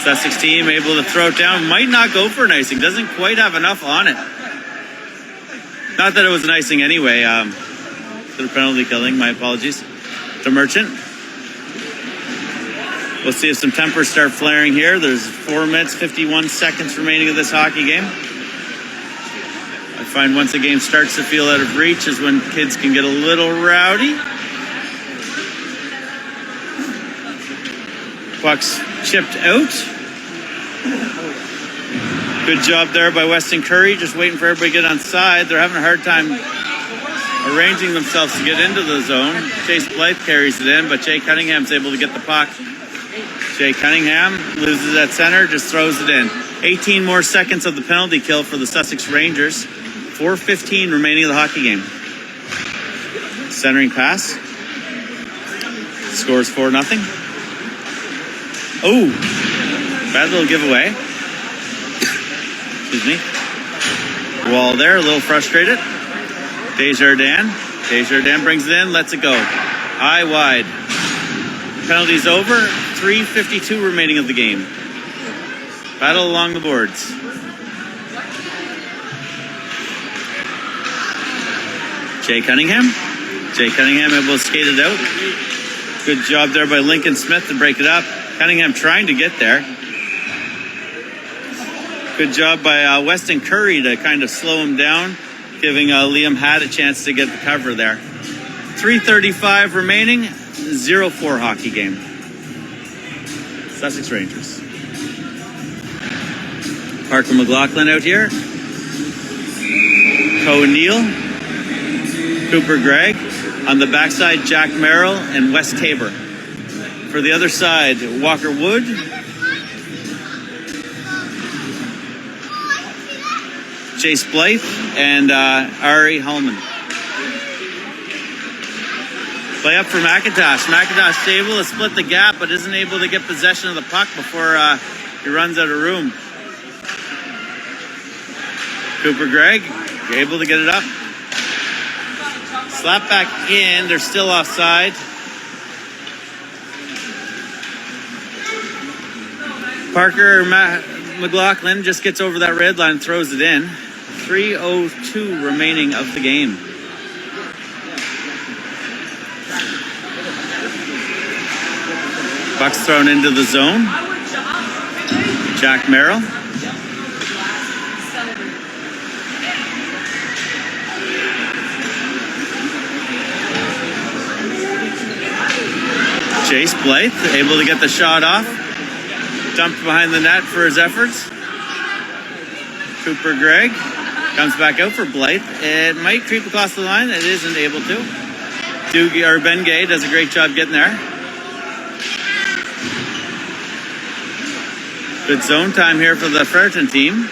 Sussex team able to throw it down. Might not go for an icing. Doesn't quite have enough on it. Not that it was an icing anyway. For the penalty killing. My apologies. DeMerchant. We'll see if some tempers start flaring here. There's 4 minutes, 51 seconds remaining of this hockey game. I find once a game starts to feel out of reach is when kids can get a little rowdy. Puck's chipped out. Good job there by Weston Curry, just waiting for everybody to get on side. They're having a hard time arranging themselves to get into the zone. Chase Blythe carries it in, but Jay Cunningham's able to get the puck. Jay Cunningham loses at center, just throws it in. 18 more seconds of the penalty kill for the Sussex Rangers. 4:15 remaining of the hockey game. Centering pass. Scores 4-0. Oh, bad little giveaway. Excuse me. Wall there, a little frustrated. Desjardins brings it in, lets it go. High wide. Penalty's over. 3:52 remaining of the game. Battle along the boards. Jay Cunningham able to skate it out. Good job there by Lincoln Smith to break it up. Cunningham trying to get there. Good job by Weston Curry to kind of slow him down, giving Liam Hatt a chance to get the cover there. 3:35 remaining, 0-4 hockey game. Sussex Rangers. Parker McLaughlin out here. Cohen Neal. Cooper Gregg. On the backside, Jack Merrill and Wes Tabor. For the other side, Walker Wood. Chase Blythe and Ari Hallman. Play up for McIntosh. McIntosh is able to split the gap, but isn't able to get possession of the puck before he runs out of room. Cooper Gregg able to get it up. Slap back in. They're still offside. Parker McLaughlin just gets over that red line and throws it in. 3:02 remaining of the game. Puck's thrown into the zone. Jack Merrill. Chase Blythe able to get the shot off. Dumped behind the net for his efforts. Cooper Gregg comes back out for Blythe. It might creep across the line. It isn't able to. Ben Gay does a great job getting there. Good zone time here for the Fredericton team.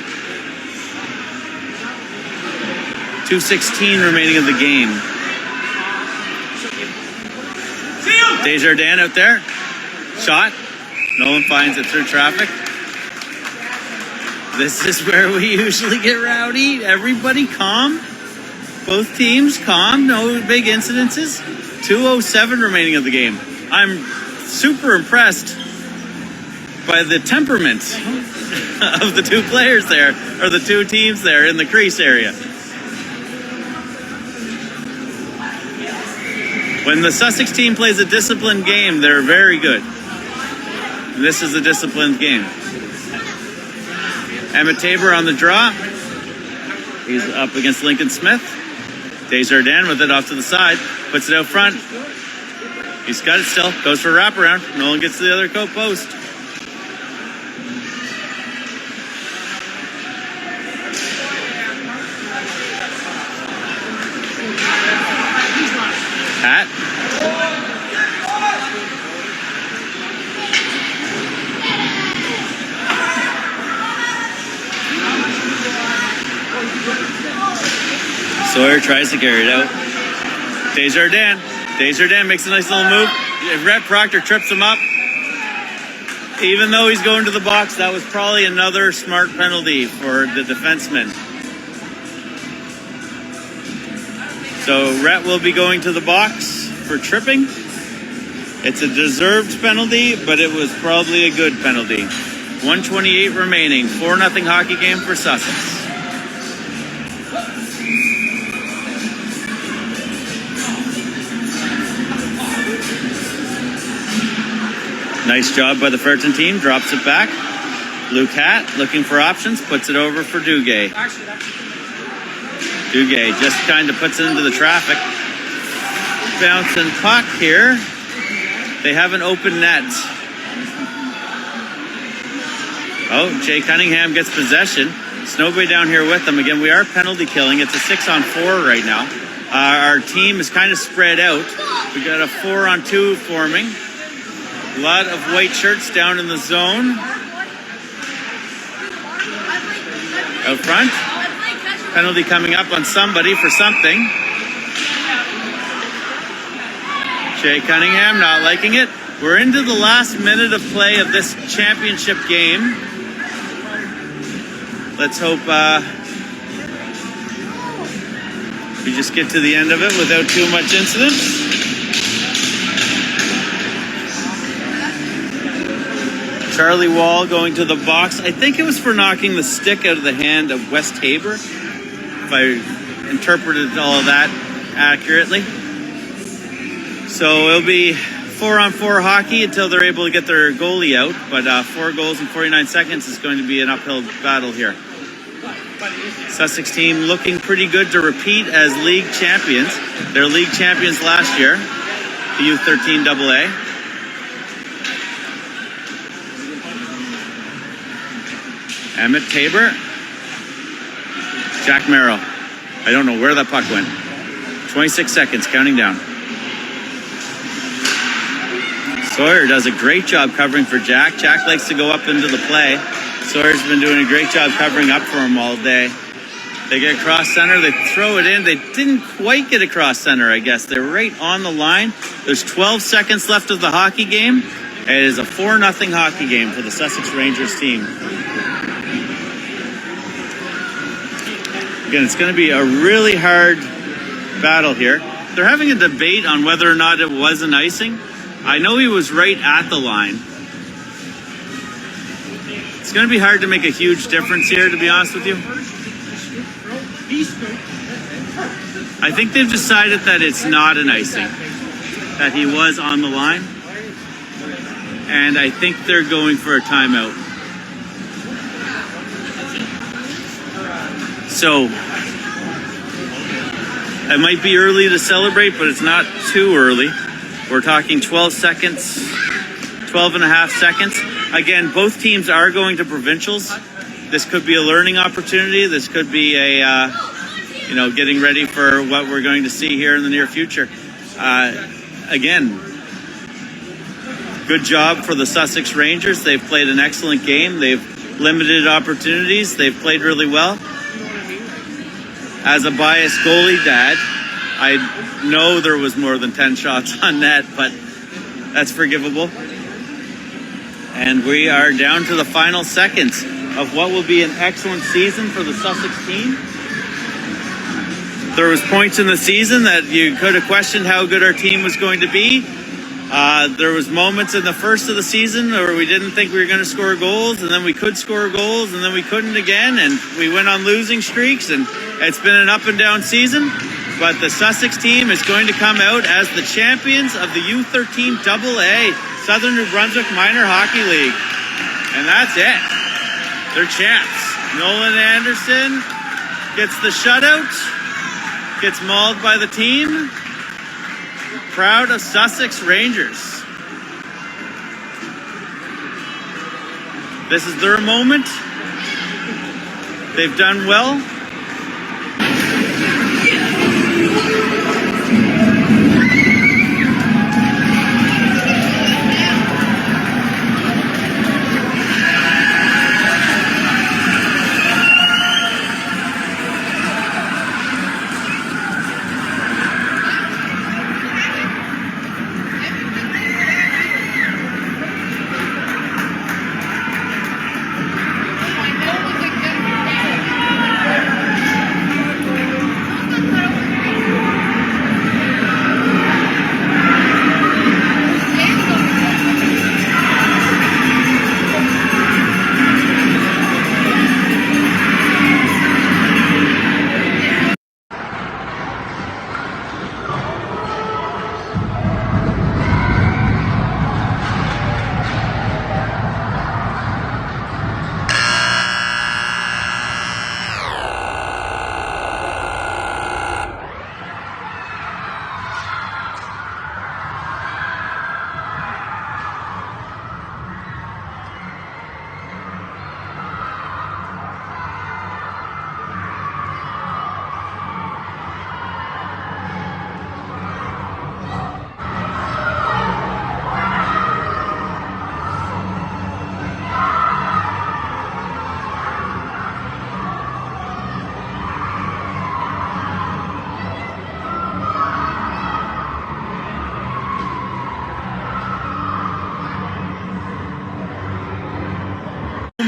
2:16 remaining of the game. Desjardins out there. Shot. Nolan finds it through traffic. This is where we usually get rowdy. Everybody calm. Both teams calm. No big incidences. 2:07 remaining of the game. I'm super impressed by the temperament of the two players there, or the two teams there in the crease area. When the Sussex team plays a disciplined game, they're very good. And this is a disciplined game. Emmett Tabor on the draw. He's up against Lincoln Smith. Desjardins with it off to the side. Puts it out front. He's got it still. Goes for a wraparound. Nolan gets to the other post. Pat. Sawyer tries to carry it out. Desjardins makes a nice little move. Rhett Proctor trips him up. Even though he's going to the box, that was probably another smart penalty for the defenseman. So Rhett will be going to the box for tripping. It's a deserved penalty, but it was probably a good penalty. 1:28 remaining. 4-0 hockey game for Sussex. Nice job by the Fredericton team. Drops it back. Luke Hatt looking for options. Puts it over for Duguay. Duguay just kind of puts it into the traffic. Bouncing puck here. They have an open net. Oh, Jay Cunningham gets possession. Snowbay down here with them. Again, we are penalty killing. It's a 6-on-4 right now. Our team is kind of spread out. We got a 4-on-2 forming. A lot of white shirts down in the zone. Out front. Penalty coming up on somebody for something. Jay Cunningham not liking it. We're into the last minute of play of this championship game. Let's hope we just get to the end of it without too much incident. Charlie Wall going to the box. I think it was for knocking the stick out of the hand of West Haber, if I interpreted all of that accurately. So it'll be 4-on-4 hockey until they're able to get their goalie out. But 4 goals in 49 seconds is going to be an uphill battle here. Sussex team looking pretty good to repeat as league champions. They're league champions last year, the U13AA. Emmett Tabor. Jack Merrill. I don't know where that puck went. 26 seconds, counting down. Sawyer does a great job covering for Jack. Jack likes to go up into the play. Sawyer's been doing a great job covering up for him all day. They get across center. They throw it in. They didn't quite get across center, I guess. They're right on the line. There's 12 seconds left of the hockey game. It is a 4-0 hockey game for the Sussex Rangers team. Again, it's going to be a really hard battle here. They're having a debate on whether or not it was an icing. I know he was right at the line. It's going to be hard to make a huge difference here, to be honest with you. I think they've decided that it's not an icing, that he was on the line. And I think they're going for a timeout. So, it might be early to celebrate, but it's not too early. We're talking 12 seconds, 12 and a half seconds. Again, both teams are going to provincials. This could be a learning opportunity. This could be a, getting ready for what we're going to see here in the near future. Again, good job for the Sussex Rangers. They've played an excellent game. They've limited opportunities. They've played really well. As a biased goalie dad, I know there was more than 10 shots on net, but that's forgivable. And we are down to the final seconds of what will be an excellent season for the Sussex team. There was points in the season that you could have questioned how good our team was going to be. There was moments in the first of the season where we didn't think we were going to score goals, and then we could score goals, and then we couldn't again, and we went on losing streaks, and it's been an up and down season. But the Sussex team is going to come out as the champions of the U13AA Southern New Brunswick Minor Hockey League. And that's it. They're champs. Nolan Anderson gets the shutout, gets mauled by the team. Proud of Sussex Rangers. This is their moment. They've done well.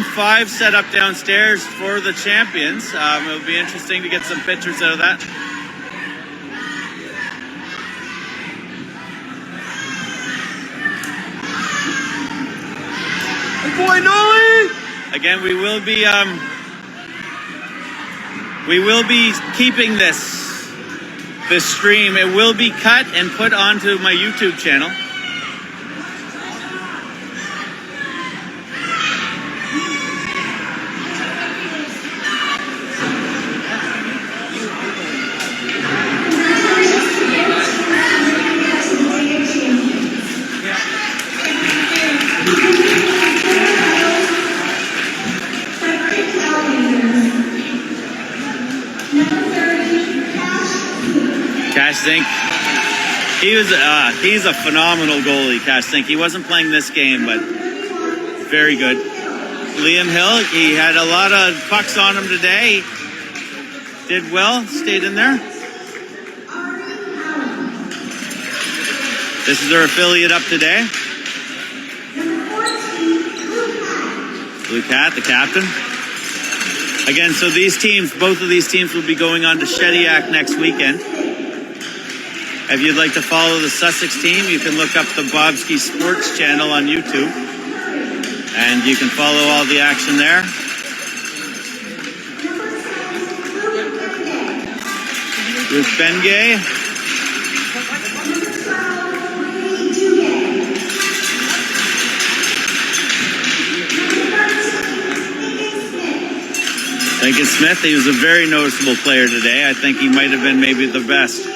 5 set up downstairs for the champions. It'll be interesting to get some pictures out of that. Boy, Nolly! Again, we will be keeping this stream. It will be cut and put onto my YouTube channel. Zink. He's a phenomenal goalie, Cash Zink. He wasn't playing this game, but very good. Liam Hill, he had a lot of pucks on him today. Did well, stayed in there. This is their affiliate up today. Blue Cat, the captain. Again, so these teams, both of these teams will be going on to Shediac next weekend. If you'd like to follow the Sussex team, you can look up the Bobski Sports channel on YouTube. And you can follow all the action there. Ruth Bengay. Lincoln Smith, he was a very noticeable player today. I think he might have been maybe the best.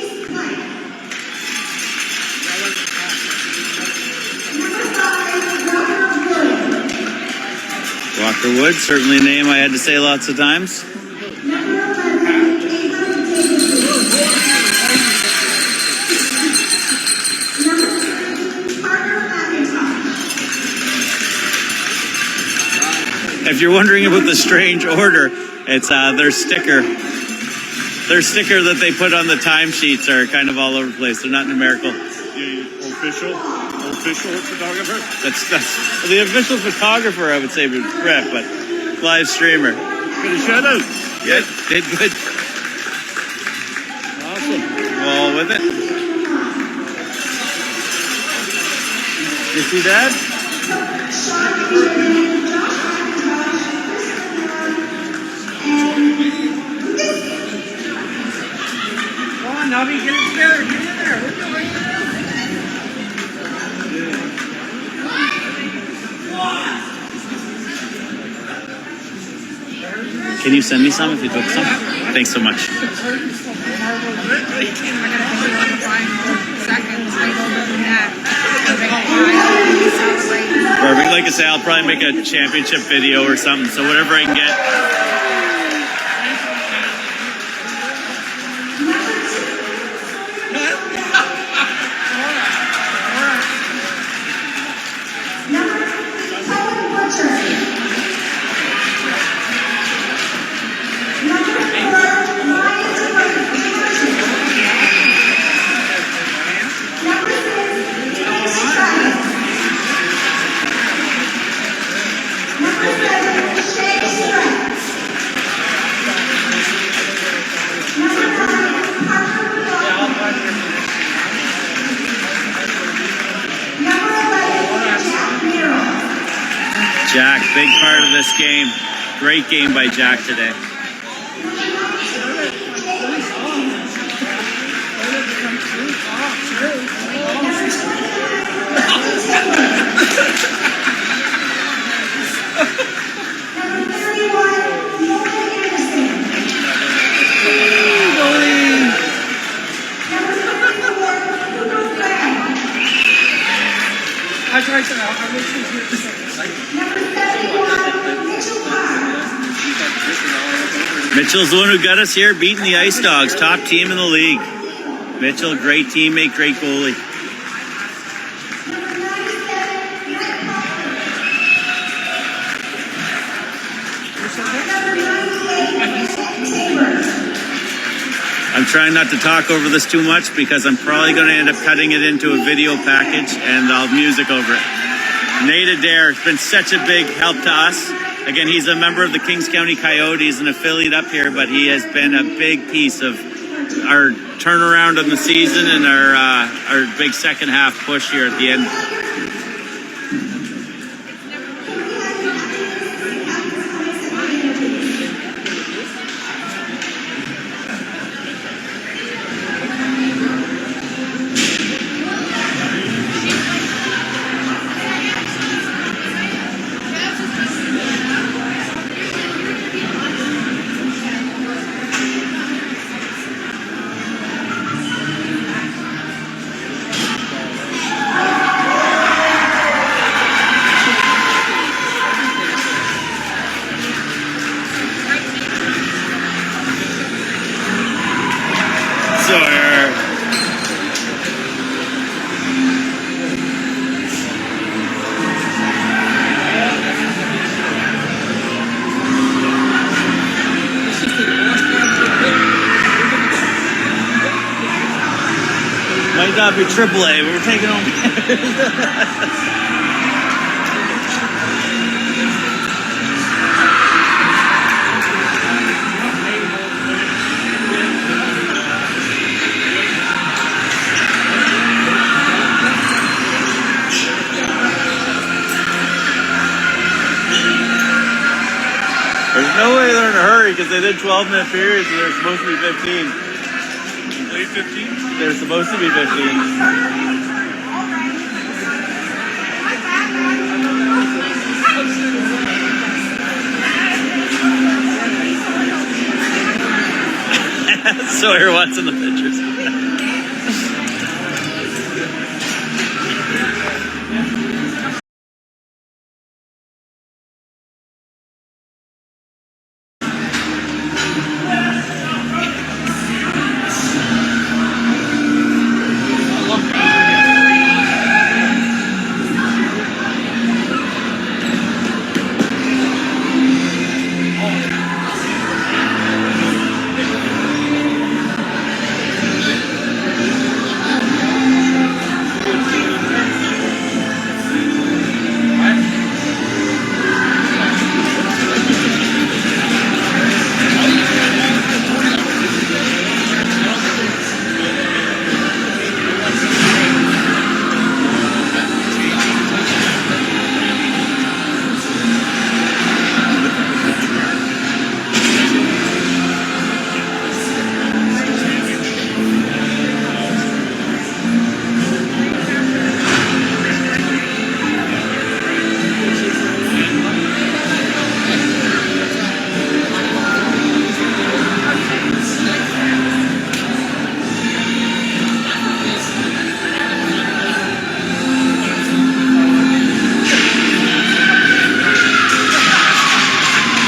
Walker Wood, certainly a name I had to say lots of times. If you're wondering about the strange order, it's their sticker. Their sticker that they put on the timesheets are kind of all over the place. They're not numerical. Official photographer? That's the official photographer, I would say, was Brett, but live streamer. Good a shout out. Yeah, did good. Awesome. All with it. You see that? Come on, Nobby, get it together. Get in there. Can you send me some if you took some? Thanks so much. Perfect. Like I say, I'll probably make a championship video or something, so whatever I can get. Jack, big part of this game. Great game by Jack today. Mitchell's the one who got us here, beating the Ice Dogs, top team in the league. Mitchell, great teammate, great goalie. I'm trying not to talk over this too much because I'm probably going to end up cutting it into a video package and I'll have music over it. Nate Adair has been such a big help to us. again, he's a member of the Kings County Coyotes, an affiliate up here, but he has been a big piece of our turnaround in the season and our big second half push here at the end. Might not be AAA, but we're taking home. There's no way they're in a hurry because they did 12-minute periods and they're supposed to be 15. Late 15? They're supposed to be 15. Sawyer watching the pictures.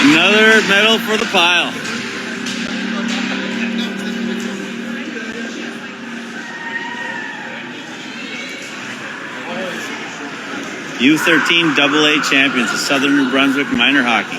Another medal for the pile. U13AA champions of Southern New Brunswick minor hockey.